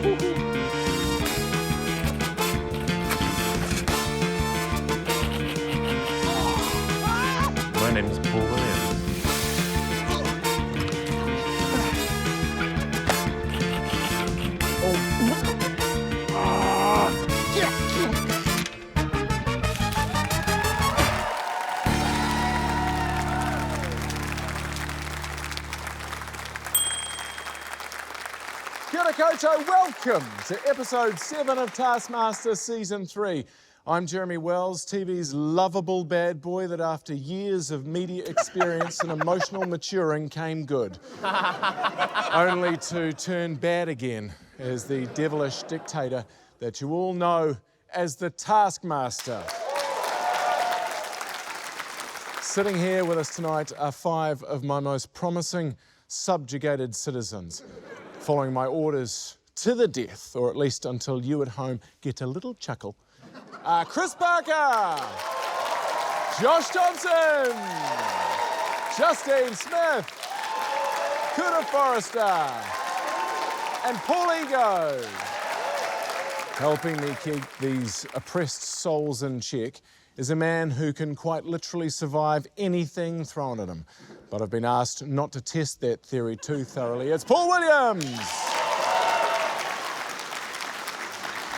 My name is Paul Williams. Kia ora koutou, welcome to episode 7 of Taskmaster Season 3. I'm Jeremy Wells, TV's lovable bad boy that after years of media experience and emotional maturing came good. Only to turn bad again as the devilish dictator that you all know as the Taskmaster. Sitting here with us tonight are 5 of my most promising subjugated citizens, following my orders to the death, or at least until you at home get a little chuckle. Chris Parker, Josh Thompson, Justine Smith, Kuda Forrester, and Paul Ego. Helping me keep these oppressed souls in check is a man who can quite literally survive anything thrown at him. But I've been asked not to test that theory too thoroughly. It's Paul Williams.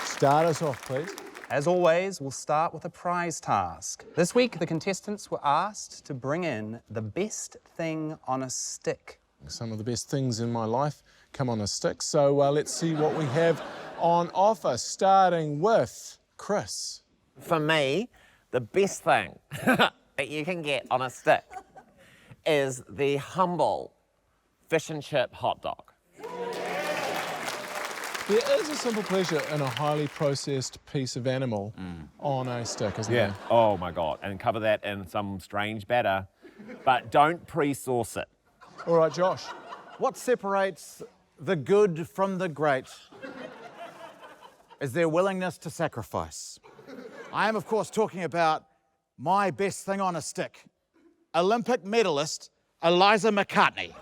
Start us off, please. As always, we'll start with a prize task. This week, the contestants were asked to bring in the best thing on a stick. Some of the best things in my life come on a stick, so let's see what we have on offer, starting with Chris. For me, the best thing that you can get on a stick is the humble fish and chip hot dog. There is a simple pleasure in a highly processed piece of animal on a stick, isn't there? Oh my God. And cover that in some strange batter, but don't pre-sauce it. All right, Josh. What separates the good from the great is their willingness to sacrifice. I am, of course, talking about my best thing on a stick, Olympic medalist Eliza McCartney.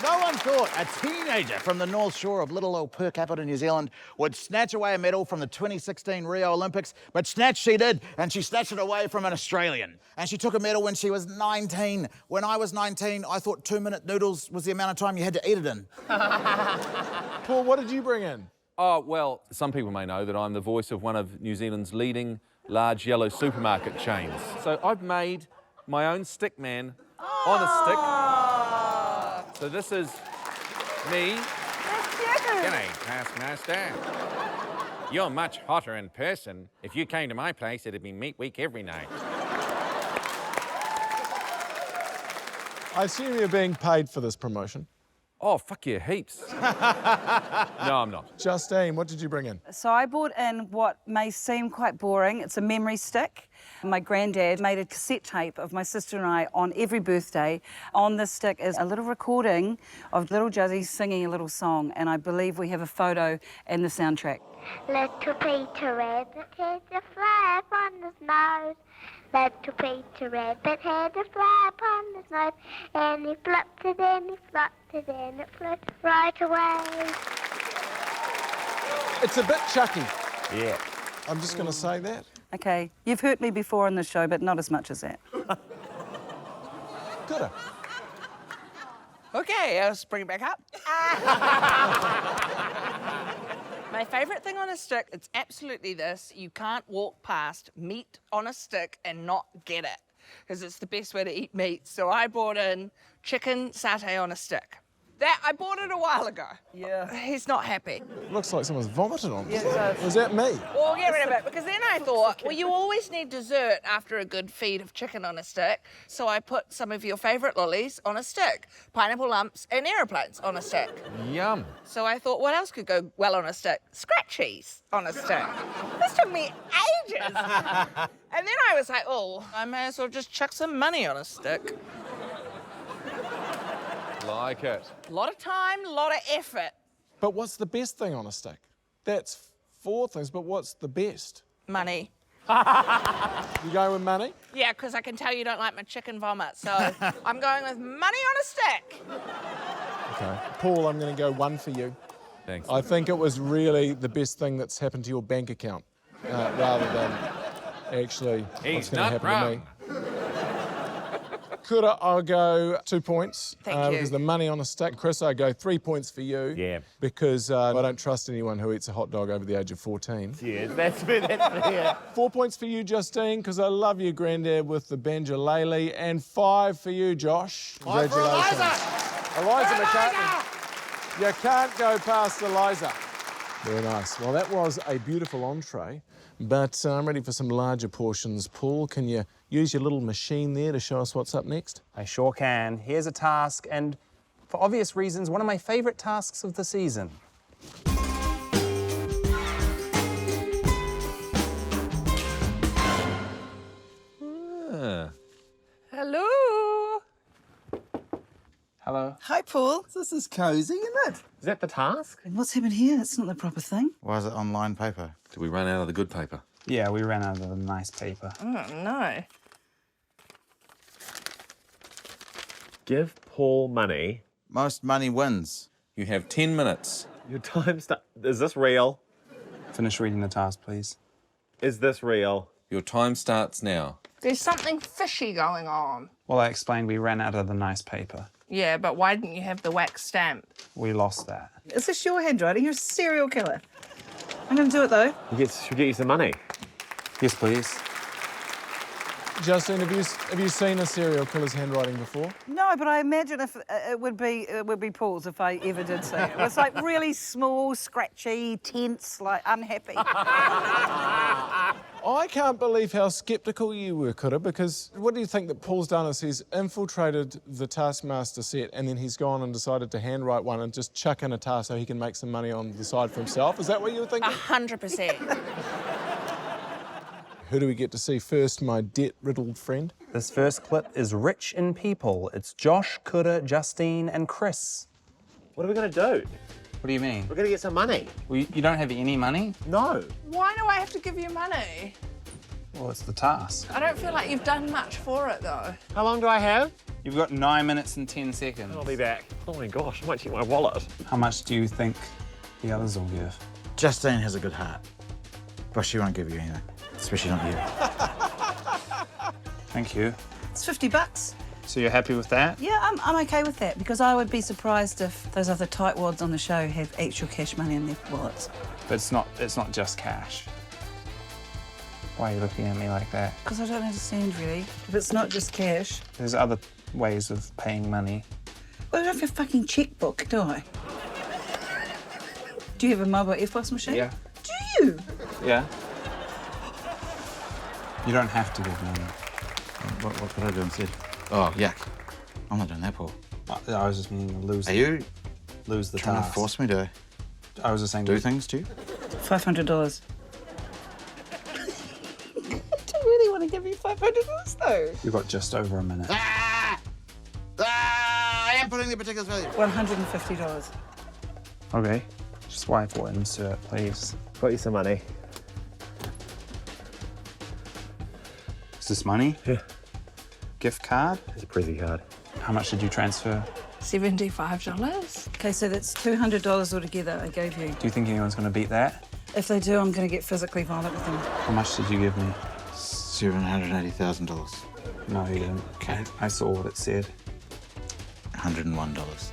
No one thought a teenager from the North Shore of little old per capita New Zealand would snatch away a medal from the 2016 Rio Olympics, but snatch she did, and she snatched it away from an Australian. And she took a medal when she was 19. When I was 19, I thought 2-minute noodles was the amount of time you had to eat it in. Paul, what did you bring in? Oh, well, some people may know that I'm the voice of one of New Zealand's leading large yellow supermarket chains. So I've made my own stick man on a stick. So this is me. G'day, Taskmaster. You're much hotter in person. If you came to my place, it'd be meat week every night. I assume you're being paid for this promotion. Oh, fuck yeah, heaps. No, I'm not. Justine, what did you bring in? So I brought in what may seem quite boring. It's a memory stick. My granddad made a cassette tape of my sister and I on every birthday. On this stick is a little recording of little Juzzy singing a little song, and I believe we have a photo in the soundtrack. Little Peter Rabbit had a fly upon his nose. Little Peter Rabbit had a fly upon his nose, and he flipped it and he flopped it and it flipped right away. It's a bit chucky. Yeah. I'm just going to say that. Okay, you've hurt me before on the show, but not as much as that. Good. Okay, I'll bring it back up. My favourite thing on a stick, it's absolutely this. You can't walk past meat on a stick and not get it, because it's the best way to eat meat. So I brought in chicken satay on a stick. That, I bought it a while ago. Yeah. He's not happy. Looks like someone's vomited on Yes, this. it does. Was that me? Well, get rid of it, because then I thought, well, you always need dessert after a good feed of chicken on a stick. So I put some of your favourite lollies on a stick, pineapple lumps and aeroplanes on a stick. Yum. So I thought, what else could go well on a stick? Scratchies on a stick. This took me ages. And then I was like, oh, I may as well just chuck some money on a stick. Like it. A lot of time, a lot of effort. But what's the best thing on a stick? That's 4 things, but what's the best? Money. You going with money? Yeah, because I can tell you don't like my chicken vomit, so I'm going with money on a stick. Okay. Paul, I'm going to go 1 for you. Thanks. I think it was really the best thing that's happened to your bank account, rather than actually what's going to happen to me. Kura, I'll go 2 points. Thank you. Because the money on a stick. Chris, I go 3 points for you. Yeah. Because I don't trust anyone who eats a hot dog over the age of 14. Yeah, that's fair. 4 points for you, Justine, because I love you, Grandad, with the banjolele. And 5 for you, Josh. Congratulations. Eliza McCartney. You can't go past Eliza. Very nice. Well, that was a beautiful entree, but I'm ready for some larger portions. Paul, can you use your little machine there to show us what's up next? I sure can. Here's a task, and for obvious reasons, one of my favourite tasks of the season. Hello. Hello. Hi, Paul. This is cosy, isn't it? Is that the task? And what's happened here? That's not the proper thing. Why is it online paper? Did we run out of the good paper? Yeah, we ran out of the nice paper. Oh, no. Give Paul money. Most money wins. You have 10 minutes. Your time start. Is this real? Finish reading the task, please. Is this real? Your time starts now. There's something fishy going on. Well, I explained we ran out of the nice paper. Yeah, but why didn't you have the wax stamp? We lost that. Is this your handwriting? You're a serial killer. I'm going to do it, though. Should get you some money. Yes, please. Justine, have you seen a serial killer's handwriting before? No, but I imagine if it would be Paul's if I ever did see it. It was like really small, scratchy, tense, like unhappy. I can't believe how sceptical you were, Kura, because what do you think that Paul's done is he's infiltrated the Taskmaster set and then he's gone and decided to handwrite one and just chuck in a task so he can make some money on the side for himself? Is that what you were thinking? 100%. Who do we get to see first, my debt-riddled friend? This first clip is rich in people. It's Josh, Kura, Justine, and Chris. What are we going to do? What do you mean? We're going to get some money. Well, you don't have any money? No. Why do I have to give you money? Well, it's the task. I don't feel like you've done much for it, though. How long do I have? You've got 9 minutes and 10 seconds. I'll be back. Oh my gosh, I might check my wallet. How much do you think the others will give? Justine has a good heart, but she won't give you anything, especially not you. Thank you. It's $50. So you're happy with that? Yeah, I'm okay with that because I would be surprised if those other tightwads on the show have actual cash money in their wallets. But it's not just cash. Why are you looking at me like that? Because I don't understand, really. If it's not just cash. There's other ways of paying money. Well, I don't have a fucking checkbook, do I? Do you have a mobile EFTPOS machine? Yeah. Do you? Yeah. You don't have to give money. What could I do instead? Oh, yuck. I'm not doing that, Paul. I was just meaning to lose. Are you lose the trying task? to force me to I was just saying do things to you? $500. I don't really want to give you $500 though. You've got just over a minute. I am putting the particulars value. $150. Okay. Swipe or insert, please. Got you some money. Is this money? Yeah. Gift card? It's a Prezi card. How much did you transfer? $75. Okay, so that's $200 altogether I gave you. Do you think anyone's going to beat that? If they do, I'm going to get physically violent with them. How much did you give me? $780,000. No, you didn't. Okay. I saw what it said. $101.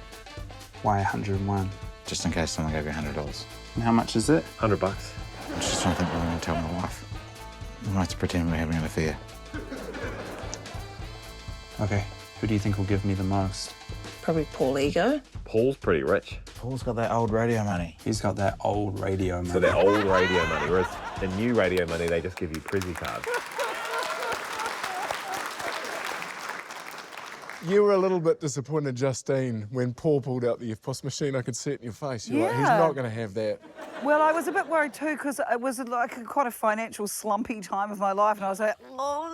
Why 101? Just in case someone gave you $100. And how much is it? $100. I'm just trying to think what I'm going to tell my wife. We might have to pretend we're having an affair. Okay. Who do you think will give me the most? Probably Paul Ego. Paul's pretty rich. Paul's got that old radio money. He's got that old radio money. So that old radio money, whereas the new radio money, they just give you Prezi cards. You were a little bit disappointed, Justine, when Paul pulled out the EFTPOS machine. I could see it in your face. You're like, he's Yeah. not going to have that. Well, I was a bit worried too because it was like quite a financial slumpy time of my life, and I was like, oh.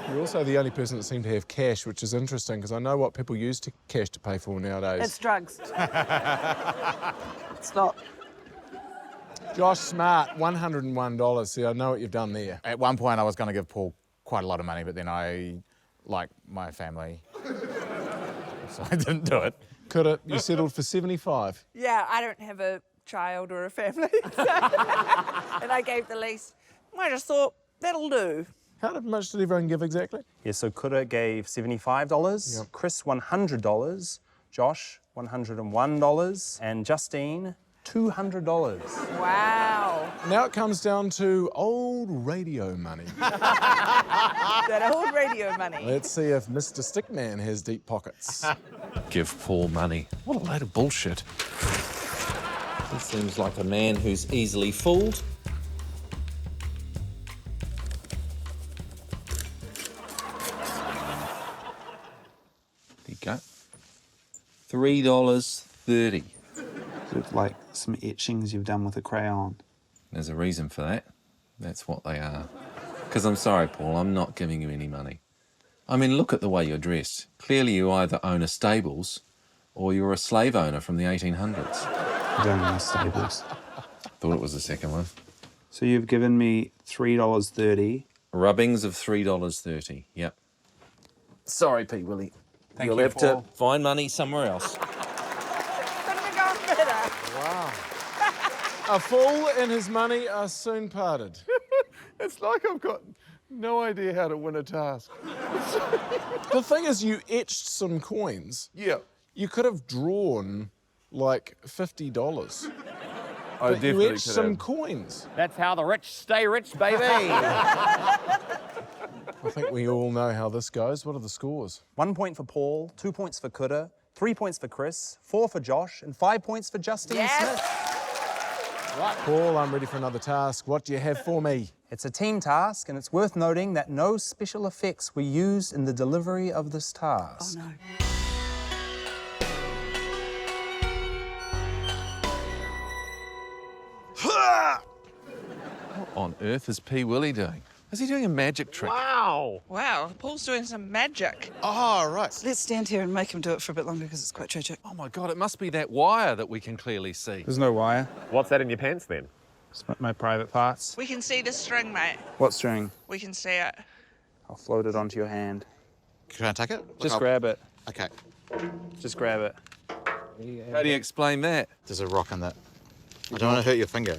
You're also the only person that seemed to have cash, which is interesting because I know what people use cash to pay for nowadays. It's drugs. It's not. Josh Smart, $101. See, I know what you've done there. At one point, I was going to give Paul quite a lot of money, but then I like my family, so I didn't do it. Coulda, you settled for 75. Yeah, I don't have a child or a family. So and I gave the least. I just thought, that'll do. How much did everyone give exactly? Yeah, so Coulda gave $75, Yep. Chris $100, Josh $101, and Justine $200. Wow. Now it comes down to old radio money. That old radio money. Let's see if Mr. Stickman has deep pockets. Give Paul money. What a load of bullshit. He seems like a man who's easily fooled. There you go. $3.30. Look like some etchings you've done with a crayon. There's a reason for that. That's what they are. Because I'm sorry, Paul, I'm not giving you any money. I mean, look at the way you're dressed. Clearly you either own a stables or you're a slave owner from the 1800s. I don't own stables. Thought it was the second one. So you've given me $3.30. Rubbings of $3.30, yep. Sorry, Pete Willie. Thank You'll you, have Paul. to find money somewhere else. Couldn't have gone better. Wow. A fool and his money are soon parted. It's like I've got no idea how to win a task. The thing is, you etched some coins. Yeah. You could have drawn like $50. I But you etched some coins. That's how the rich stay rich, baby. I think we all know how this goes. What are the scores? 1 point for Paul, 2 points for Coulda, 3 points for Chris, 4 for Josh, and 5 points for Justine Smith. Paul, I'm ready for another task. What do you have for me? It's a team task, and it's worth noting that no special effects were used in the delivery of this task. Oh, no. What on earth is P. Willie doing? Is he doing a magic trick? Wow. Wow, Paul's doing some magic. Oh, right. Let's stand here and make him do it for a bit longer because it's quite tragic. Oh my God, it must be that wire that we can clearly see. There's no wire. What's that in your pants then? It's my private parts. We can see the string, mate. What string? We can see it. I'll float it onto your hand. Can I take it? Just grab it. Okay. Just grab it. How do you explain that? There's a rock in that. I don't want to hurt your finger.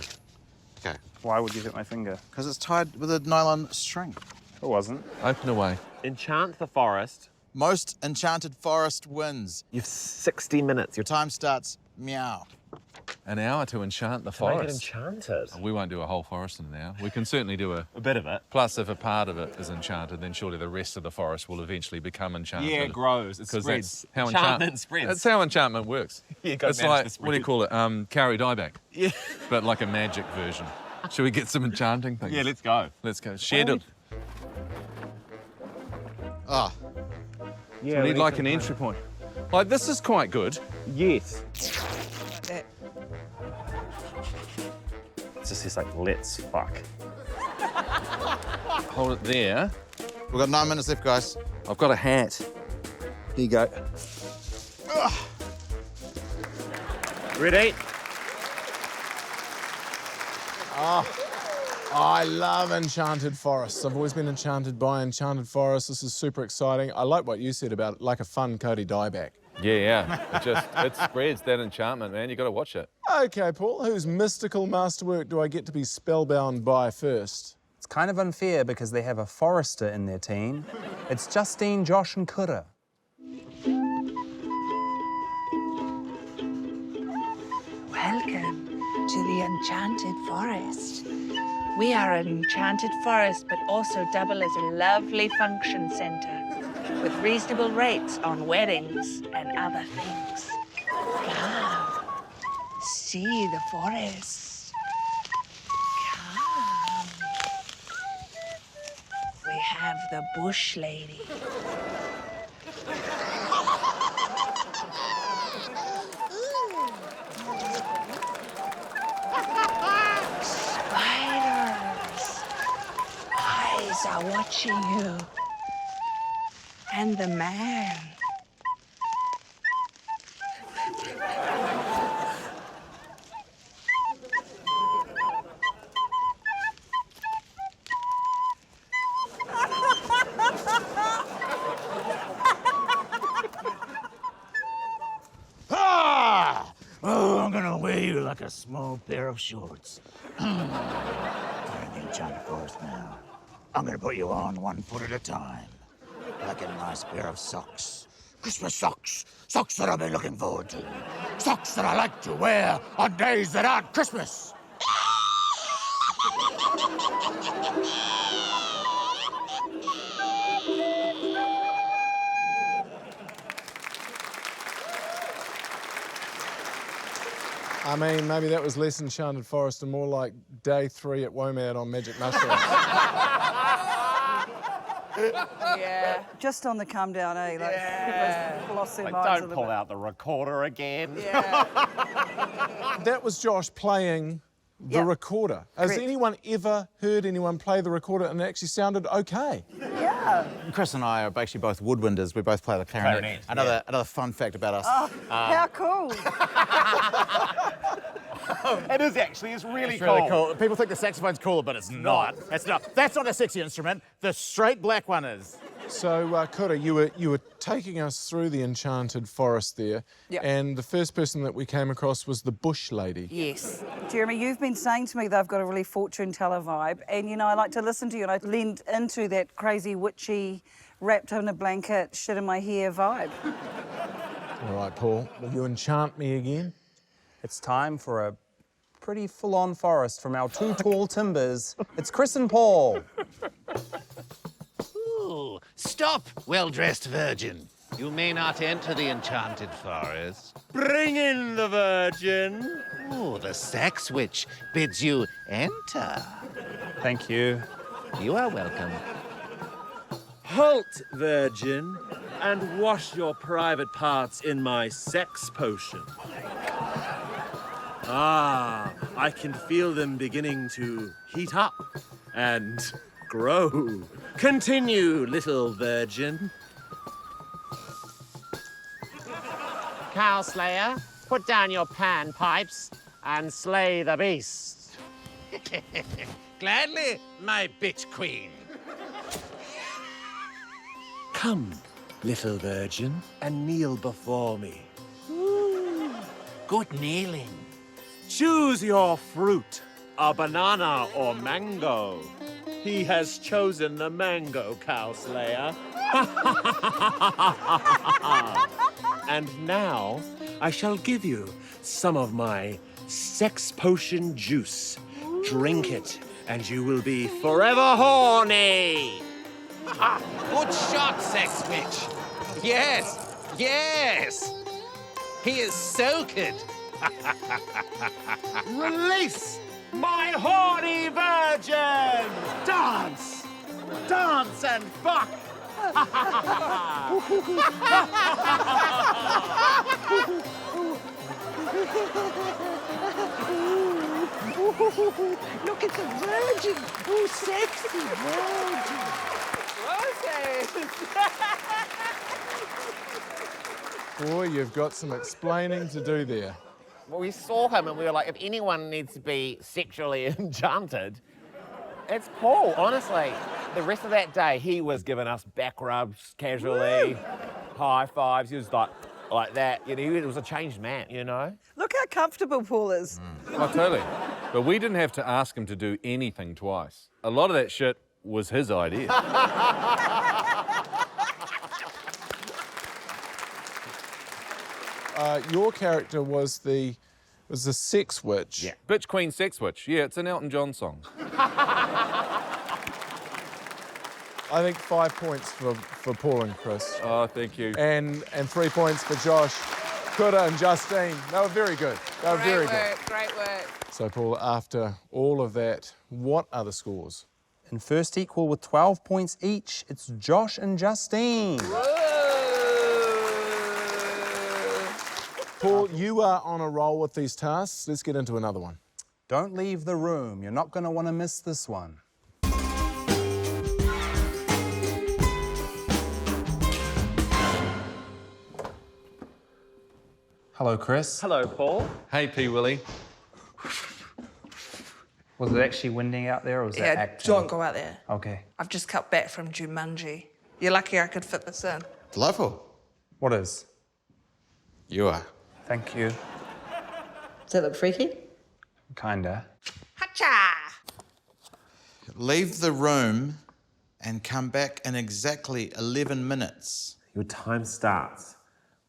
Okay. Why would you hit my finger? Because it's tied with a nylon string. It wasn't. Open away. Enchant the forest. Most enchanted forest wins. You've 60 minutes. Your time starts meow. An hour to enchant the To make it forest. enchanted. We won't do a whole forest in an hour. We can certainly do a... A bit of it. Plus, if a part of it is enchanted, then surely the rest of the forest will eventually become enchanted. Yeah, it grows. It 'Cause spreads. that's how Enchantment spreads. That's how enchantment works. You gotta It's manage like, to spread. what do you call it? Carry dieback. Yeah. But like a magic version. Should we get some enchanting things? Yeah, let's go. Let's go. Shed it. Ah, We need like an entry point. Like, this is quite good. Yes. Like that. It just says like, let's fuck. Hold it there. we've got 9 minutes left, guys. I've got a hat. Here you go. Ready? I love enchanted forests. I've always been enchanted by enchanted forests. This is super exciting. I like what you said about it, like a fun Cody dieback. Yeah. It spreads that enchantment, man. You got to watch it. Okay, Paul, whose mystical masterwork do I get to be spellbound by first? It's kind of unfair because they have a forester in their team. It's Justine, Josh, and Coulda. Welcome to the Enchanted Forest. We are an enchanted forest, but also double as a lovely function centre with reasonable rates on weddings and other things. Come, see the forest. Come. We have the bush lady. Spiders. Eyes are watching you. And the man. you like a small pair of shorts. You're in the enchanted forest now. I'm gonna put you on one foot at a time. Like a nice pair of socks. Christmas socks. Socks that I've been looking forward to. Socks that I like to wear on days that aren't Christmas. I mean, maybe that was less Enchanted Forest and more like day 3 at WOMAD on magic mushrooms. Yeah. Just on the come down, eh? Like, everyone's lost their Like, minds a don't little pull out the recorder again. Yeah. That was Josh playing the Yep. recorder. Has Correct. anyone ever heard anyone play the recorder and it actually sounded okay? Yeah. Chris and I are actually both woodwinders. We both play the clarinet. Another fun fact about us. How cool. It is actually. It's really It's really cool. People think the saxophone's cooler, but it's not. It's not. That's not a sexy instrument. The straight black one is. So, Kura, you were taking us through the Enchanted Forest there, Yep. and the first person that we came across was the bush lady. Yes. Jeremy, you've been saying to me they've got a really fortune teller vibe, and you know, I like to listen to you, and I lend into that crazy, witchy, wrapped in a blanket, shit in my hair vibe. All right, Paul, will you enchant me again? It's time for a pretty full-on forest from our two tall timbers. It's Chris and Paul. Ooh, stop, well-dressed virgin. You may not enter the enchanted forest. Bring in the virgin. Oh, the sex witch bids you enter. Thank you. You are welcome. Halt, virgin, and wash your private parts in my sex potion. Ah, I can feel them beginning to heat up and grow. Continue, little virgin. Cow Slayer, put down your panpipes and slay the beast. Gladly, my bitch queen. Come, little virgin, and kneel before me. Good kneeling. Choose your fruit, a banana or mango. He has chosen the mango, Cow Slayer. And now I shall give you some of my sex potion juice. Drink it, and you will be forever horny. Good shot, sex witch. Yes, yes. He is so good. Release my horny virgin! Dance! Dance and fuck! Look at the virgin. Oh, sexy virgin. Boy, you've got some explaining to do there. Well, we saw him and we were like, if anyone needs to be sexually enchanted, it's Paul, honestly. The rest of that day, he was giving us back rubs casually, high fives. He was like that. You know, he was a changed man, you know? Look how comfortable Paul is. Oh, totally. But we didn't have to ask him to do anything twice. A lot of that shit was his idea. Your character was the sex witch. Yeah. Bitch Queen Sex Witch. Yeah, it's an Elton John song. I think 5 points for Paul and Chris. Oh, thank you. And 3 points for Josh, Kuda and Justine. They were very good. They were very good. Great work. So, Paul, after all of that, what are the scores? In first equal with 12 points each, it's Josh and Justine. Paul, you are on a roll with these tasks. Let's get into another one. Don't leave the room. You're not going to want to miss this one. Hello, Chris. Hello, Paul. Hey, P. Willie. Was it actually winding out there, or was that Yeah, acting? don't go out there. Okay. I've just cut back from Jumanji. You're lucky I could fit this in. Delightful. What is? You are. Thank you. Does that look freaky? Kinda. Hacha! Leave the room and come back in exactly 11 minutes. Your time starts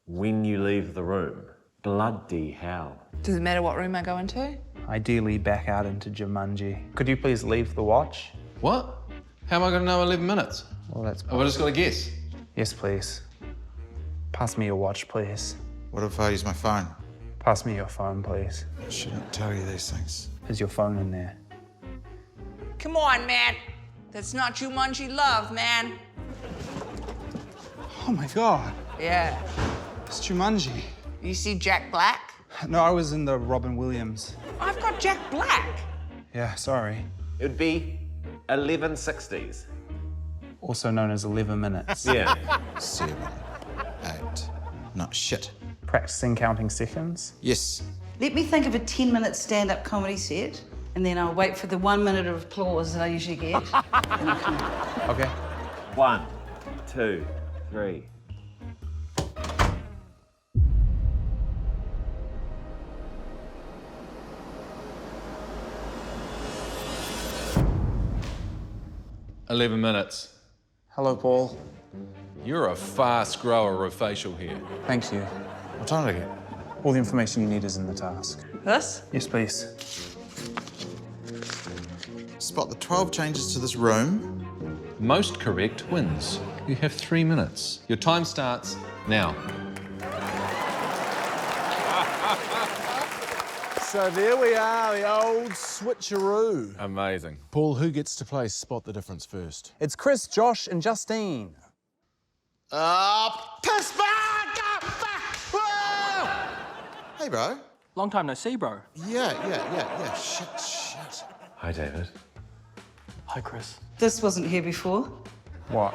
when you leave the room. Bloody hell. Does it matter what room I go into? Ideally back out into Jumanji. Could you please leave the watch? What? How am I going to know 11 minutes? Well, that's... Have I just got to guess? Yes, please. Pass me your watch, please. What if I use my phone? Pass me your phone, please. I shouldn't tell you these things. Is your phone in there? Come on, man. That's not Jumanji love, man. Oh my God. Yeah. It's Jumanji. You see Jack Black? No, I was in the Robin Williams. I've got Jack Black. Yeah, sorry. It would be 1160s. Also known as 11 minutes. Yeah. 7, 8. Not shit. Practicing counting seconds. Yes. Let me think of a 10-minute stand-up comedy set, and then I'll wait for the 1 minute of applause that I usually get. And I'll come out. Okay. 1, 2, 3. "11 minutes. Hello, Paul. You're a fast grower of facial hair. Thank you. What time did I get? All the information you need is in the task. This? Yes, please. Spot the 12 changes to this room. Most correct wins. You have 3 minutes. Your time starts now." So there we are, the old switcheroo. Amazing. Paul, who gets to play Spot the Difference first? It's Chris, Josh, and Justine. Piss back! Whoa! Hey, bro. Long time no see, bro. Yeah. Shit. Hi, David. Hi, Chris. This wasn't here before. What?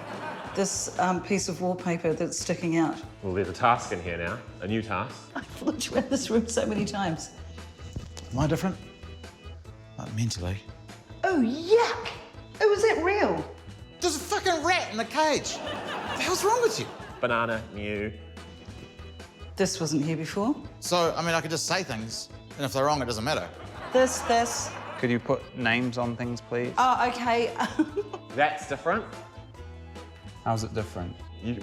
This piece of wallpaper that's sticking out. Well, there's a task in here now. A new task. I've looked around this room so many times. Am I different? Not mentally. Oh, yuck! Oh, is that real? There's a fucking rat in the cage. What the hell's wrong with you? Banana, new. This wasn't here before. So, I mean, I could just say things, and if they're wrong, it doesn't matter. This. Could you put names on things, please? Oh, okay. That's different. How's it different?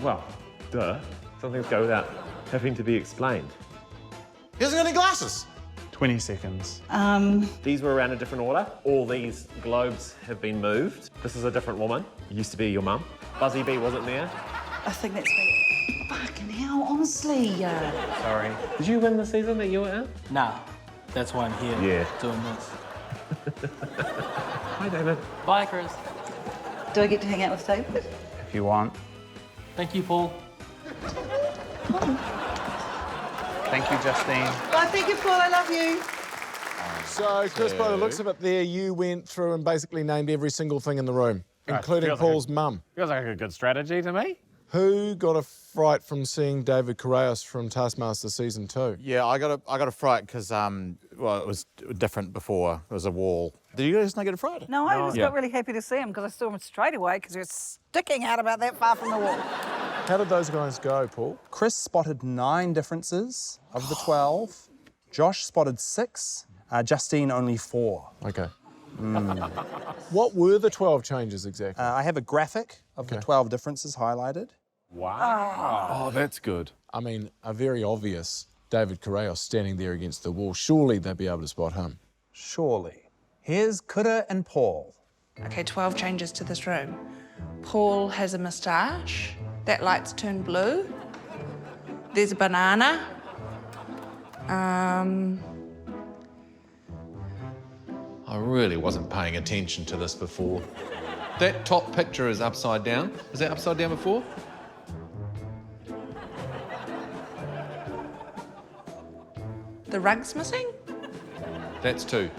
Well, duh. Some things go without having to be explained. He hasn't got any glasses. 20 seconds. These were around a different order. All these globes have been moved. This is a different woman. It used to be your mum. Buzzy Bee wasn't there. I think that's me. Fucking hell, honestly. Sorry. Did you win the season that you were in? Nah, that's why I'm here. Yeah. Doing this. Hi, David. Bye, Chris. Do I get to hang out with David? If you want. Thank you, Paul. Thank you, Justine. Oh, thank you, Paul. I love you. So, Chris, by the looks of it there, you went through and basically named every single thing in the room, including Paul's mum. Feels like a good strategy to me. Who got a fright from seeing David Correos from Taskmaster Season 2? Yeah, I got a fright because, well, it was different before. It was a wall. Did you guys not get a fright? No, I was got really happy to see him because I saw him straight away because he was sticking out about that far from the wall. How did those guys go, Paul? Chris spotted 9 differences of the 12. Josh spotted 6. Justine only 4. Okay. What were the 12 changes exactly? I have a graphic of the 12 differences highlighted. Wow. Oh, that's good. I mean, a very obvious David Correos standing there against the wall. Surely they'd be able to spot him. Surely. Here's Cuckoo and Paul. Okay, 12 changes to this room. Paul has a moustache. That light's turned blue. There's a banana. I really wasn't paying attention to this before. That top picture is upside down. Was that upside down before? The rug's missing? That's 2.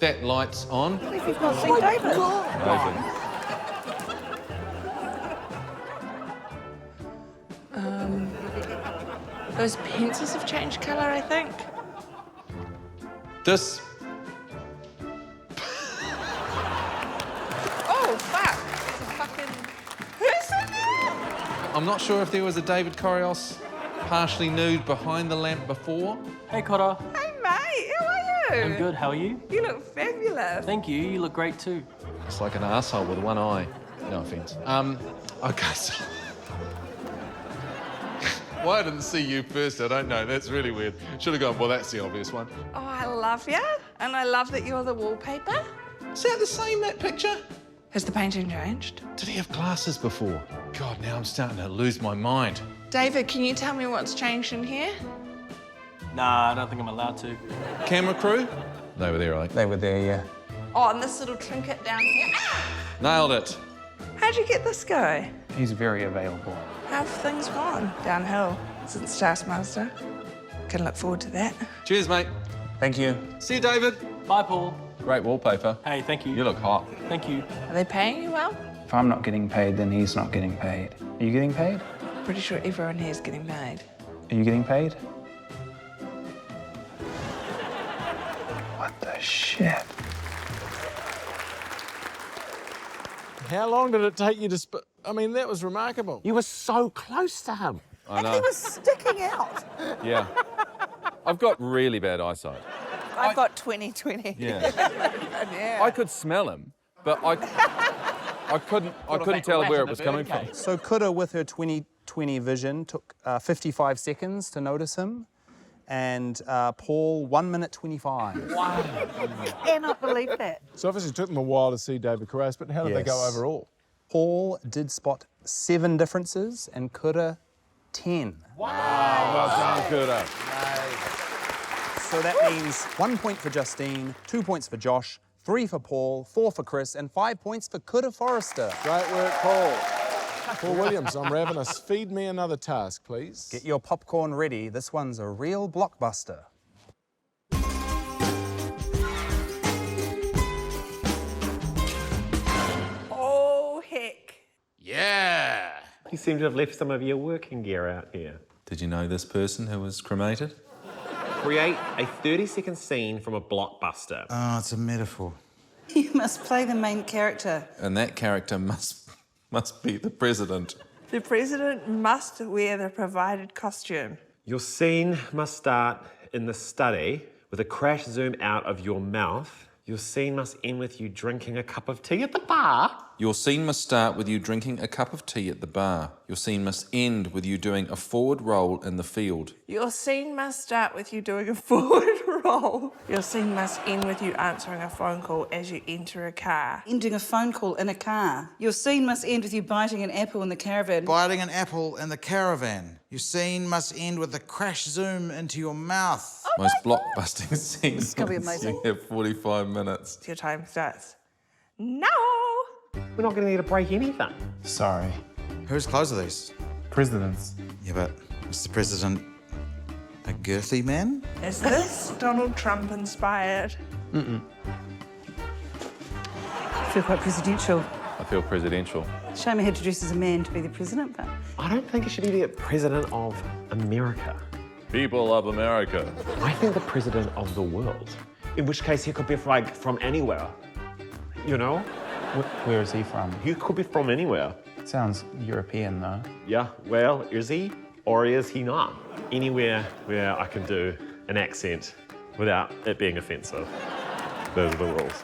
That light's on. I think you've not seen David. Amazing. Those pencils have changed colour, I think. This. Oh, fuck. There's a fucking... Who's in there? I'm not sure if there was a David Correos partially nude behind the lamp before. Hey, Cotta. Hey, mate. How I'm good, how are you? You look fabulous. Thank you, you look great too. It's like an arsehole with one eye. No offence. Okay, so... Why I didn't see you first, I don't know. That's really weird. Should have gone, well, that's the obvious one. Oh, I love you. And I love that you're the wallpaper. Is that the same, that picture? Has the painting changed? Did he have glasses before? God, now I'm starting to lose my mind. David, can you tell me what's changed in here? Nah, I don't think I'm allowed to. Camera crew? They were there, right? They were there, yeah. Oh, and this little trinket down here. Nailed it. How'd you get this guy? He's very available. How have things gone downhill since Taskmaster? Can look forward to that. Cheers, mate. Thank you. See you, David. Bye, Paul. Great wallpaper. Hey, thank you. You look hot. Thank you. Are they paying you well? If I'm not getting paid, then he's not getting paid. Are you getting paid? Pretty sure everyone here is getting paid. Are you getting paid? What the shit? How long did it take you to I mean, that was remarkable. You were so close to him. I know. He was sticking out. Yeah. I've got really bad eyesight. I've got 20/20. Yeah. Yeah. I could smell him, but I couldn't tell where it was coming from. So Cuckoo, with her 20/20 vision, took 55 seconds to notice him. And Paul, 1 minute 25. Wow. I cannot believe that. So obviously it took them a while to see David Carras, but how did they go overall? Paul did spot 7 differences and Cuckoo 10. Wow. Well done, Cuckoo. So that means 1 point for Justine, 2 points for Josh, 3 for Paul, 4 for Chris, and 5 points for Cuckoo Forrester. Great work, Paul. Paul Williams, I'm ravenous. Feed me another task, please. Get your popcorn ready. This one's a real blockbuster. Oh, heck. Yeah. You seem to have left some of your working gear out here. Did you know this person who was cremated? Create a 30-second scene from a blockbuster. Oh, it's a metaphor. You must play the main character. And that character must be the president. The president must wear the provided costume. Your scene must start in the study with a crash zoom out of your mouth. Your scene must end with you drinking a cup of tea at the bar. Your scene must start with you drinking a cup of tea at the bar. Your scene must end with you doing a forward roll in the field. Your scene must start with you doing a forward roll. Your scene must end with you answering a phone call as you enter a car. Ending a phone call in a car. Your scene must end with you biting an apple in the caravan. Biting an apple in the caravan. Your scene must end with a crash zoom into your mouth. Most blockbusting scene. It's gonna be amazing. You have 45 minutes. Your time starts now. We're not going to need to break anything. Sorry. Whose clothes are these? President's. Yeah, but is the president a girthy man? Is this Donald Trump inspired? I feel quite presidential. I feel presidential. Shame I had to dress as a man to be the president, but... I don't think it should be the president of America. People of America. I think the president of the world. In which case he could be from anywhere. You know? Where is he from? He could be from anywhere. Sounds European, though. Yeah, well, is he or is he not? Anywhere where I can do an accent without it being offensive. Those are the rules.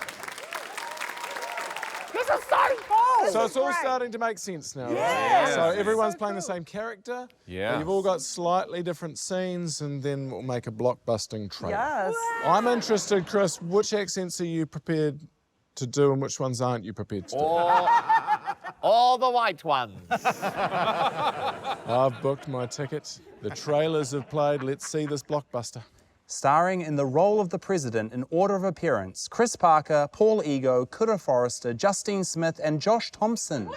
This is so cool. So it's all starting to make sense now, right? Yeah. So everyone's playing the same character. Yeah. But you've all got slightly different scenes, and then we'll make a blockbusting trailer. Yes. I'm interested, Chris, which accents are you prepared to do and which ones aren't you prepared to do? All the white ones. I've booked my ticket. The trailers have played. Let's see this blockbuster. Starring in the role of the president in order of appearance, Chris Parker, Paul Ego, Cuckoo Forrester, Justine Smith, and Josh Thompson.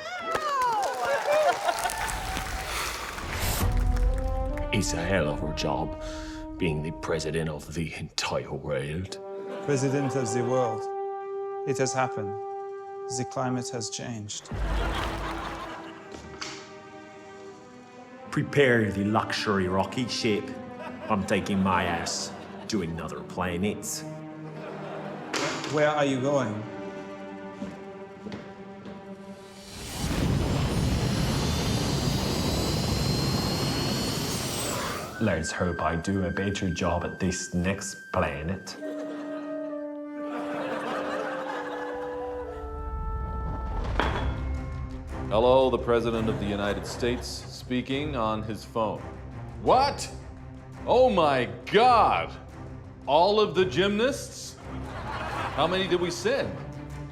It's a hell of a job being the president of the entire world. President of the world. It has happened. The climate has changed. Prepare the luxury rocket ship. I'm taking my ass to another planet. Where are you going? Let's hope I do a better job at this next planet. Hello, the President of the United States speaking on his phone. What? Oh my God! All of the gymnasts? How many did we send?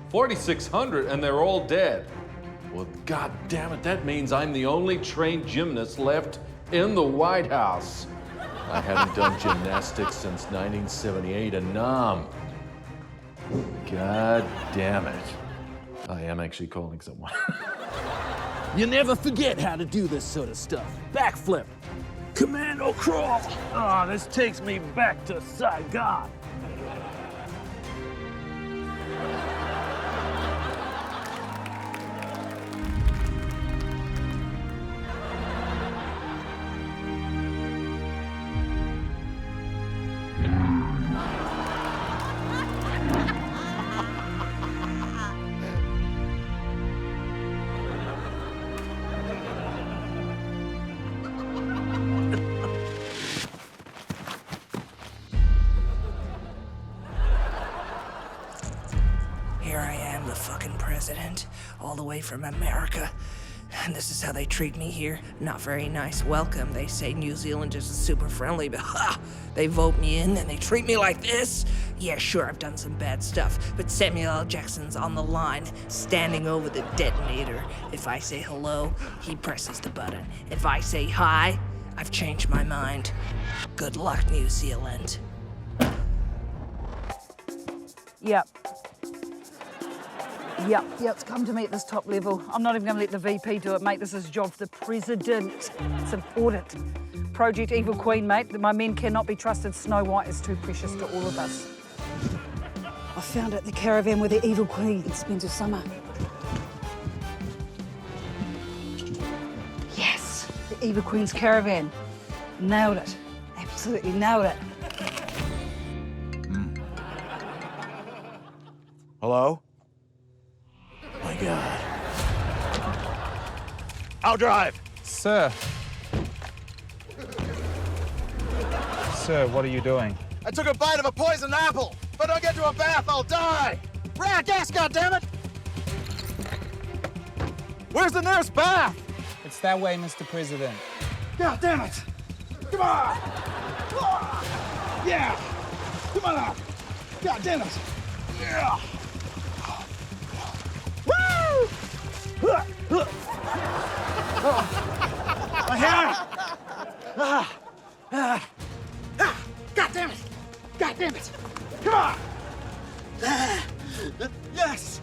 4,600 and they're all dead. Well, God damn it, that means I'm the only trained gymnast left in the White House. I haven't done gymnastics since 1978 in Nam. God damn it. I am actually calling someone. You never forget how to do this sort of stuff. Backflip, commando crawl. Oh, this takes me back to Saigon. Here I am, the fucking president, all the way from America. And this is how they treat me here. Not very nice welcome. They say New Zealanders are super friendly, but ha! They vote me in and they treat me like this? Yeah, sure, I've done some bad stuff, but Samuel L. Jackson's on the line, standing over the detonator. If I say hello, he presses the button. If I say hi, I've changed my mind. Good luck, New Zealand. Yep. Yep, it's come to me at this top level. I'm not even going to let the VP do it, mate. This is a job for the president. It's important. Project Evil Queen, mate. My men cannot be trusted. Snow White is too precious to all of us. I found it, the caravan where the Evil Queen spends her summer. Yes, the Evil Queen's caravan. Nailed it. Absolutely nailed it. Hello? My God. I'll drive. Sir. Sir, what are you doing? I took a bite of a poisoned apple. If I don't get to a bath, I'll die. Run out of gas, goddammit! Where's the nearest bath? It's that way, Mr. President. God damn it! Come on! Yeah! Come on out! God damn it! Yeah! Woo! My hair! God damn it! God damn it! Come on! Yes!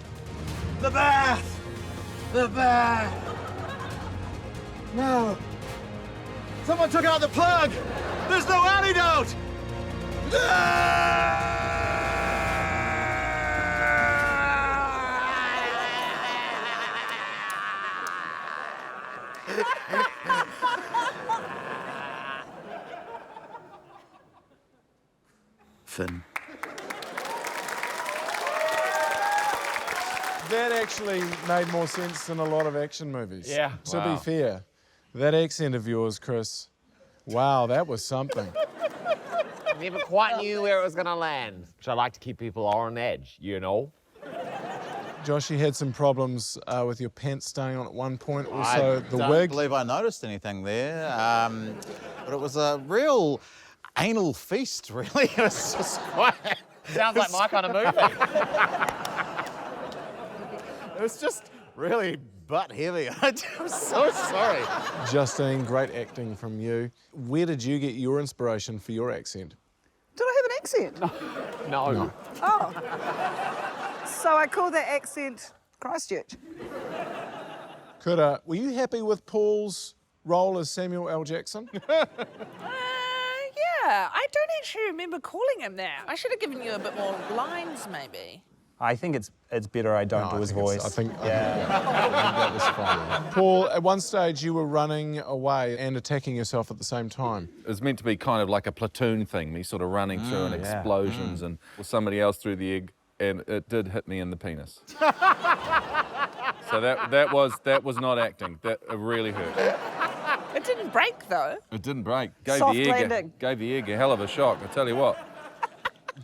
The bath! The bath! No! Someone took out the plug! There's no antidote! Finn. That actually made more sense than a lot of action movies. Yeah. To Wow. be fair, that accent of yours, Chris, wow, that was something. Never quite knew where it was going to land. Which I like to keep people on edge, you know? Josh, you had some problems with your pants staying on at one point. Also, the don't wig. believe I noticed anything there. But it was a real anal feast, really. It was just quite... Sounds like my kind of movie. It was just really butt heavy. I'm so sorry. Justine, great acting from you. Where did you get your inspiration for your accent? Did I have an accent? No. Oh. So I call that accent Christchurch. Were you happy with Paul's role as Samuel L. Jackson? Yeah, I don't actually remember calling him that. I should have given you a bit more lines, maybe. I think it's better I don't do his voice. I think yeah. that was fine. Paul, at one stage you were running away and attacking yourself at the same time. It was meant to be kind of like a platoon thing, me sort of running through and explosions and somebody else threw the egg and it did hit me in the penis. So that was not acting. That really hurt. It didn't break, though. It didn't break. Soft landing. Gave the egg a hell of a shock, I tell you what.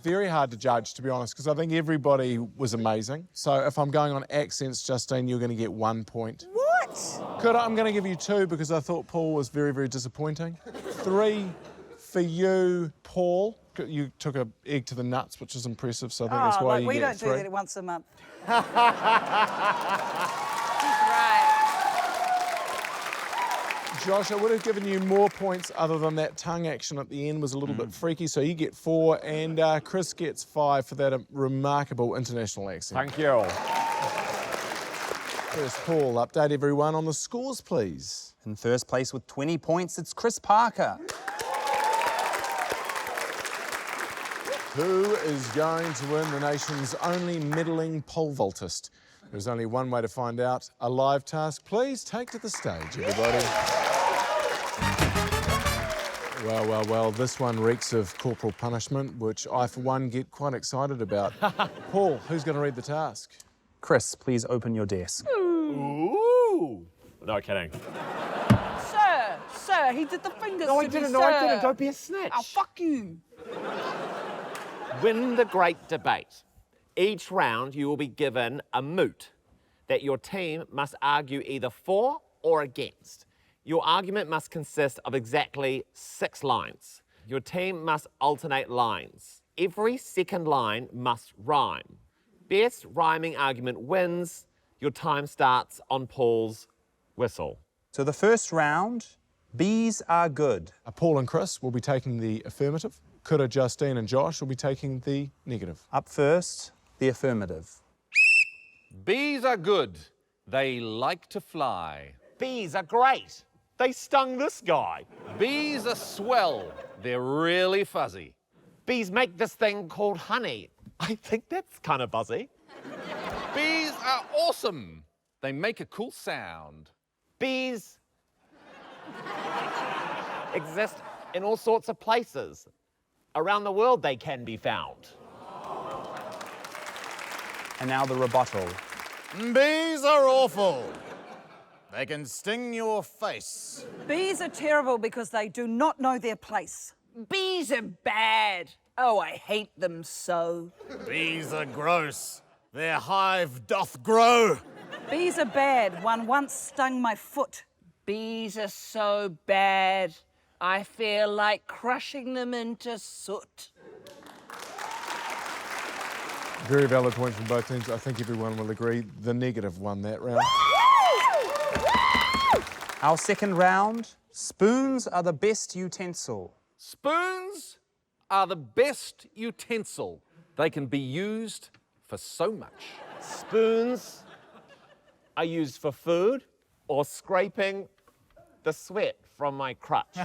Very hard to judge, to be honest, because I think everybody was amazing. So if I'm going on accents, Justine, you're going to get 1 point. What? points. I'm going to give you 2 because I thought Paul was very, very disappointing. 3 for you, Paul. You took an egg to the nuts, which is impressive, so I think that's why you we get don't 3. do that once a month. Josh, I would have given you more points other than that tongue action at the end was a little bit freaky, so you get 4, and Chris gets 5 for that remarkable international accent. Thank you. First, Paul, update everyone on the scores, please. In first place with 20 points, it's Chris Parker. Who is going to win the nation's only meddling pole vaultist? There's only one way to find out. A live task. Please take to the stage, everybody. Well, this one reeks of corporal punishment, which I, for one, get quite excited about. Paul, who's going to read the task? Chris, please open your desk. Ooh. No kidding. Sir, he did the fingers No, I to me, didn't. No, I sir. didn't. Don't be a snitch. Oh, fuck you. Win the great debate. Each round you will be given a moot that your team must argue either for or against. Your argument must consist of exactly 6 lines. Your team must alternate lines. Every second line must rhyme. Best rhyming argument wins. Your time starts on Paul's whistle. So the first round, bees are good. Paul and Chris will be taking the affirmative. Kura, Justine and Josh will be taking the negative. Up first, the affirmative. Bees are good. They like to fly. Bees are great. They stung this guy. Bees are swell. They're really fuzzy. Bees make this thing called honey. I think that's kind of buzzy. Bees are awesome. They make a cool sound. Bees exist in all sorts of places. Around the world they can be found. And now the rebuttal. Bees are awful. They can sting your face. Bees are terrible because they do not know their place. Bees are bad. Oh, I hate them so. Bees are gross. Their hive doth grow. Bees are bad. One once stung my foot. Bees are so bad. I feel like crushing them into soot. Very valid points from both teams. I think everyone will agree the negative won that round. Our second round, spoons are the best utensil. Spoons are the best utensil. They can be used for so much. Spoons are used for food or scraping the sweat from my crutch.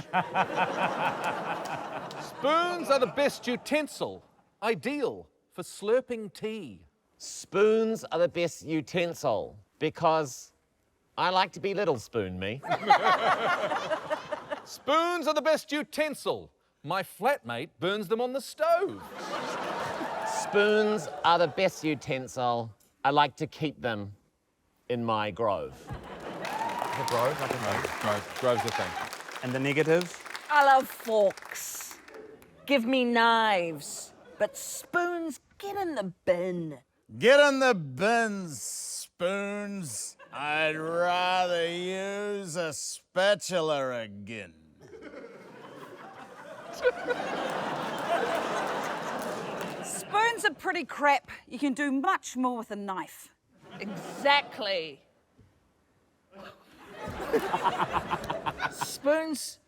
Spoons are the best utensil. Ideal for slurping tea. Spoons are the best utensil because I like to be little spoon me. Spoons are the best utensil. My flatmate burns them on the stove. Spoons are the best utensil. I like to keep them in my grove. The grove? I don't know. Grove's the thing. And the negative? I love forks. Give me knives. But spoons, get in the bin. Get in the bins, spoons. I'd rather use a spatula again. Spoons are pretty crap. You can do much more with a knife. Exactly. Spoons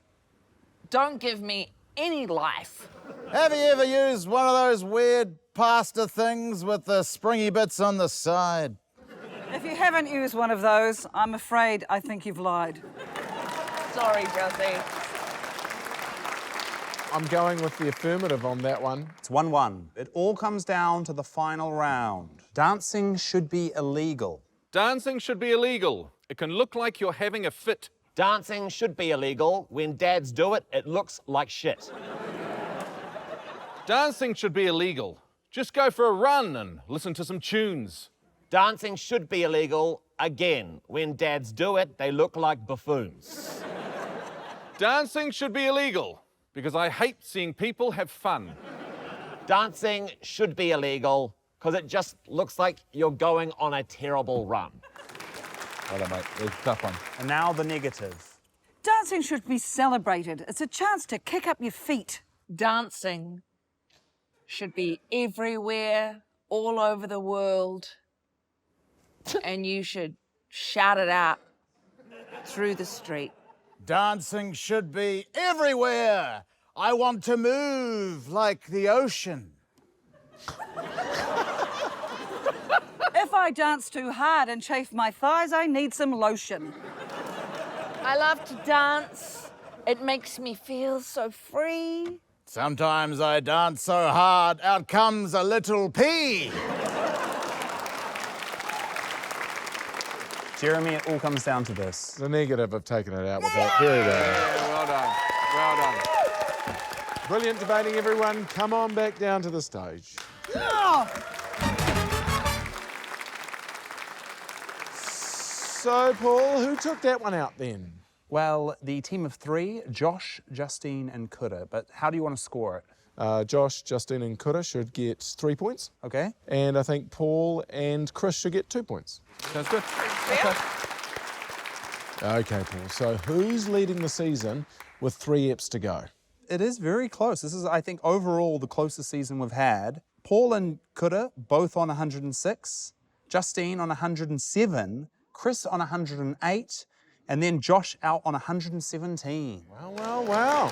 don't give me any life. Have you ever used one of those weird pasta things with the springy bits on the side? If you haven't used one of those, I'm afraid I think you've lied. Sorry, Josie. I'm going with the affirmative on that one. It's 1-1. It all comes down to the final round. Dancing should be illegal. Dancing should be illegal. It can look like you're having a fit. Dancing should be illegal. When dads do it, it looks like shit. Dancing should be illegal. Just go for a run and listen to some tunes. Dancing should be illegal. Again, when dads do it, they look like buffoons. Dancing should be illegal because I hate seeing people have fun. Dancing should be illegal because it just looks like you're going on a terrible run. Well done, mate. It's a tough one. And now the negative. Dancing should be celebrated. It's a chance to kick up your feet. Dancing should be everywhere, all over the world, and you should shout it out through the street. Dancing should be everywhere. I want to move like the ocean. If I dance too hard and chafe my thighs, I need some lotion. I love to dance. It makes me feel so free. Sometimes I dance so hard, out comes a little pea. Jeremy, it all comes down to this. The negative have taken it out with that. Very good. Yeah, well done. Well done. Brilliant debating, everyone. Come on back down to the stage. So, Paul, who took that one out then? Well, the team of three, Josh, Justine and Kura. But how do you want to score it? Josh, Justine and Kura should get 3 points. Okay. And I think Paul and Chris should get 2 points. Sounds good. Okay, Paul. So who's leading the season with 3 eps to go? It is very close. This is, I think, overall the closest season we've had. Paul and Kura both on 106, Justine on 107, Chris on 108, and then Josh out on 117. Wow.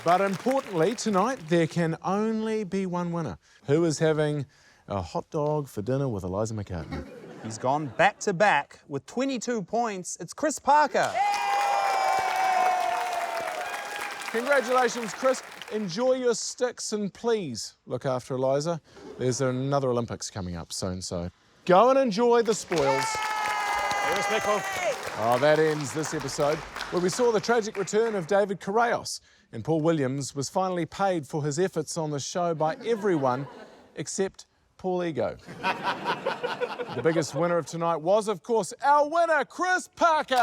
But importantly, tonight there can only be one winner. Who is having a hot dog for dinner with Eliza McCartney? He's gone back-to-back with 22 points. It's Chris Parker. Congratulations, Chris. Enjoy your sticks and please look after Eliza. There's another Olympics coming up soon, so go and enjoy the spoils. Be respectful. Oh, that ends this episode where we saw the tragic return of David Correos, and Paul Williams was finally paid for his efforts on the show by everyone except Paul Ego. The biggest winner of tonight was, of course, our winner, Chris Parker.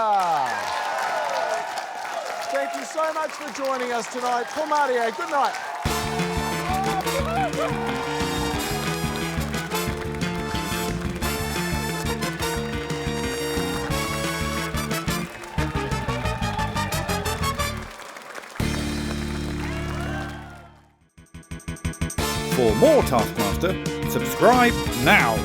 Thank you so much for joining us tonight. Paul Maria, good night. For more Taskmaster, subscribe now.